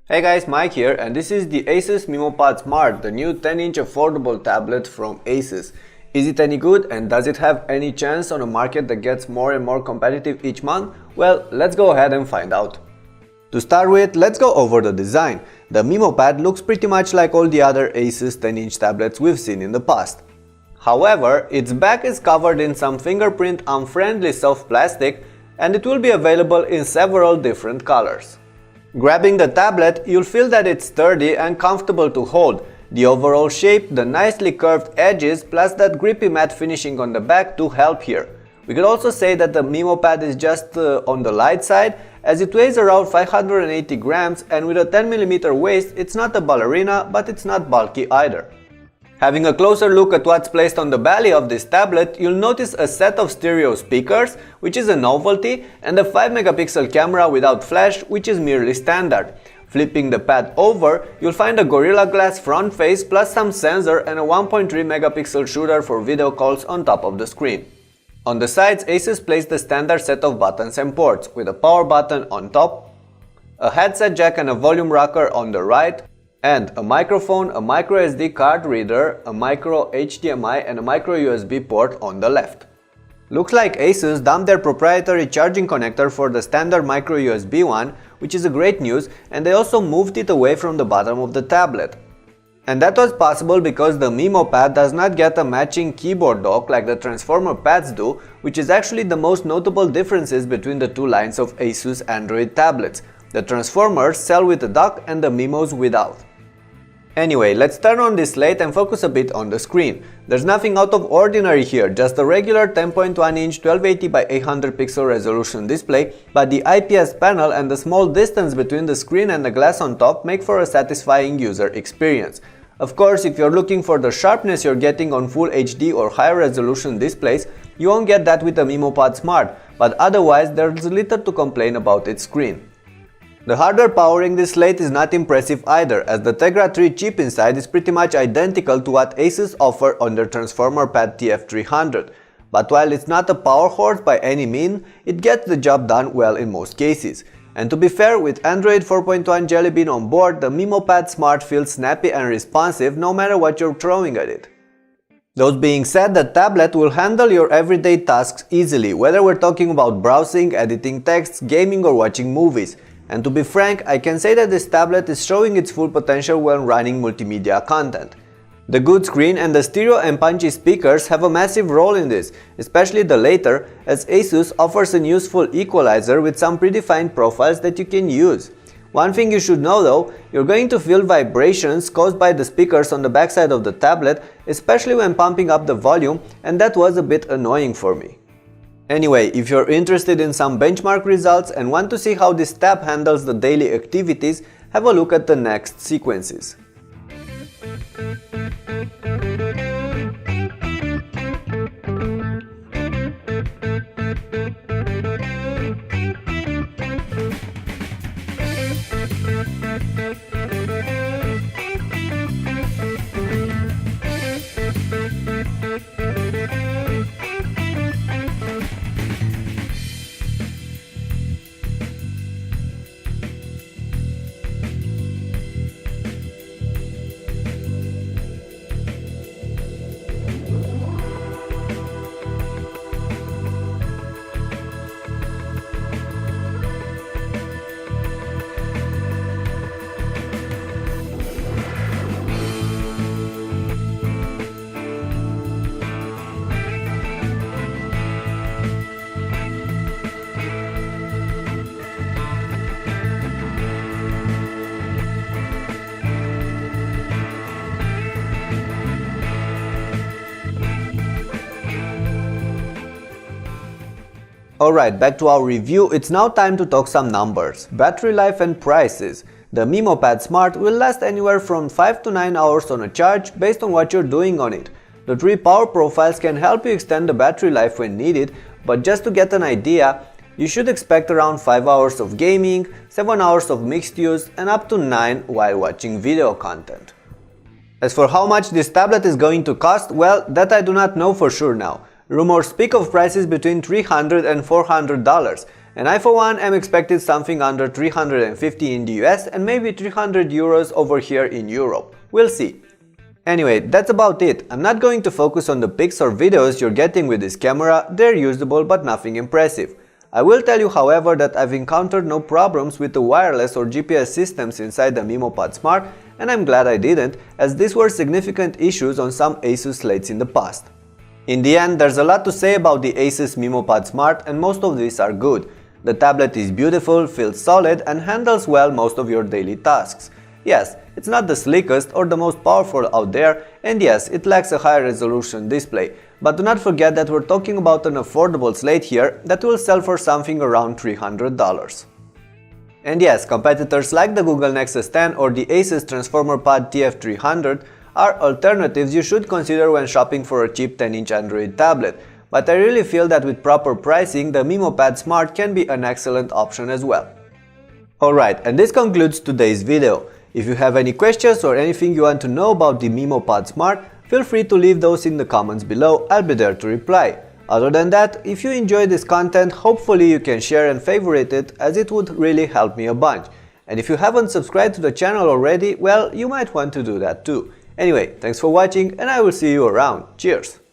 Hey guys, Mike here, and this is the Asus Memo Pad Smart, the new 10-inch affordable tablet from Asus. Is it any good, and does it have any chance on a market that gets more and more competitive each month? Well, let's go ahead and find out. To start with, let's go over the design. The Memo Pad looks pretty much like all the other Asus 10-inch tablets we've seen in the past. However, its back is covered in some fingerprint unfriendly soft plastic, and it will be available in several different colors. Grabbing the tablet, you'll feel that it's sturdy and comfortable to hold. The overall shape, the nicely curved edges, plus that grippy matte finishing on the back do help here. We could also say that the Memo Pad is just on the light side, as it weighs around 580 grams, and with a 10mm waist, it's not a ballerina, but it's not bulky either. Having a closer look at what's placed on the belly of this tablet, you'll notice a set of stereo speakers, which is a novelty, and a 5-megapixel camera without flash, which is merely standard. Flipping the pad over, you'll find a Gorilla Glass front face plus some sensor and a 1.3-megapixel shooter for video calls on top of the screen. On the sides, Asus placed the standard set of buttons and ports, with a power button on top, a headset jack and a volume rocker on the right, and a microphone, a micro SD card reader, a micro HDMI and a micro USB port on the left. Looks like Asus dumped their proprietary charging connector for the standard micro USB one, which is a great news, and they also moved it away from the bottom of the tablet. And that was possible because the Memo Pad does not get a matching keyboard dock like the Transformer pads do, which is actually the most notable differences between the two lines of Asus Android tablets. The Transformers sell with a dock and the Memos without. Anyway, let's turn on this slate and focus a bit on the screen. There's nothing out of ordinary here, just a regular 10.1-inch 1280 by 800 pixel resolution display, but the IPS panel and the small distance between the screen and the glass on top make for a satisfying user experience. Of course, if you're looking for the sharpness you're getting on Full HD or higher resolution displays, you won't get that with the Memo Pad Smart, but otherwise there's little to complain about its screen. The hardware powering this slate is not impressive either, as the Tegra 3 chip inside is pretty much identical to what Asus offer on their Transformer Pad TF300. But while it's not a power horse by any mean, it gets the job done well in most cases. And to be fair, with Android 4.1 Jelly Bean on board, the Memo Pad Smart feels snappy and responsive no matter what you're throwing at it. Those being said, the tablet will handle your everyday tasks easily, whether we're talking about browsing, editing texts, gaming or watching movies. And to be frank, I can say that this tablet is showing its full potential when running multimedia content. The good screen and the stereo and punchy speakers have a massive role in this, especially the latter, as Asus offers a useful equalizer with some predefined profiles that you can use. One thing you should know though, you're going to feel vibrations caused by the speakers on the backside of the tablet, especially when pumping up the volume, and that was a bit annoying for me. Anyway, if you're interested in some benchmark results and want to see how this tab handles the daily activities, have a look at the next sequences. Alright, back to our review. It's now time to talk some numbers, battery life and prices. The Memo Pad Smart will last anywhere from 5 to 9 hours on a charge based on what you're doing on it. The 3 power profiles can help you extend the battery life when needed, but just to get an idea, you should expect around 5 hours of gaming, 7 hours of mixed use and up to 9 while watching video content. As for how much this tablet is going to cost, well, that I do not know for sure now. Rumors speak of prices between $300 and $400, and I for one am expecting something under 350 in the US and maybe 300 euros over here in Europe. We'll see. Anyway, that's about it. I'm not going to focus on the pics or videos you're getting with this camera, they're usable but nothing impressive. I will tell you however that I've encountered no problems with the wireless or GPS systems inside the Memo Pad Smart, and I'm glad I didn't, as these were significant issues on some Asus slates in the past. In the end, there's a lot to say about the Asus Memo Pad Smart, and most of these are good. The tablet is beautiful, feels solid, and handles well most of your daily tasks. Yes, it's not the slickest or the most powerful out there, and yes, it lacks a high resolution display, but do not forget that we're talking about an affordable slate here that will sell for something around $300. And yes, competitors like the Google Nexus 10 or the Asus Transformer Pad TF300 are alternatives you should consider when shopping for a cheap 10-inch Android tablet, but I really feel that with proper pricing, the Memo Pad Smart can be an excellent option as well. Alright, and this concludes today's video. If you have any questions or anything you want to know about the Memo Pad Smart, feel free to leave those in the comments below, I'll be there to reply. Other than that, if you enjoyed this content, hopefully you can share and favorite it, as it would really help me a bunch. And if you haven't subscribed to the channel already, well, you might want to do that too. Anyway, thanks for watching and I will see you around. Cheers!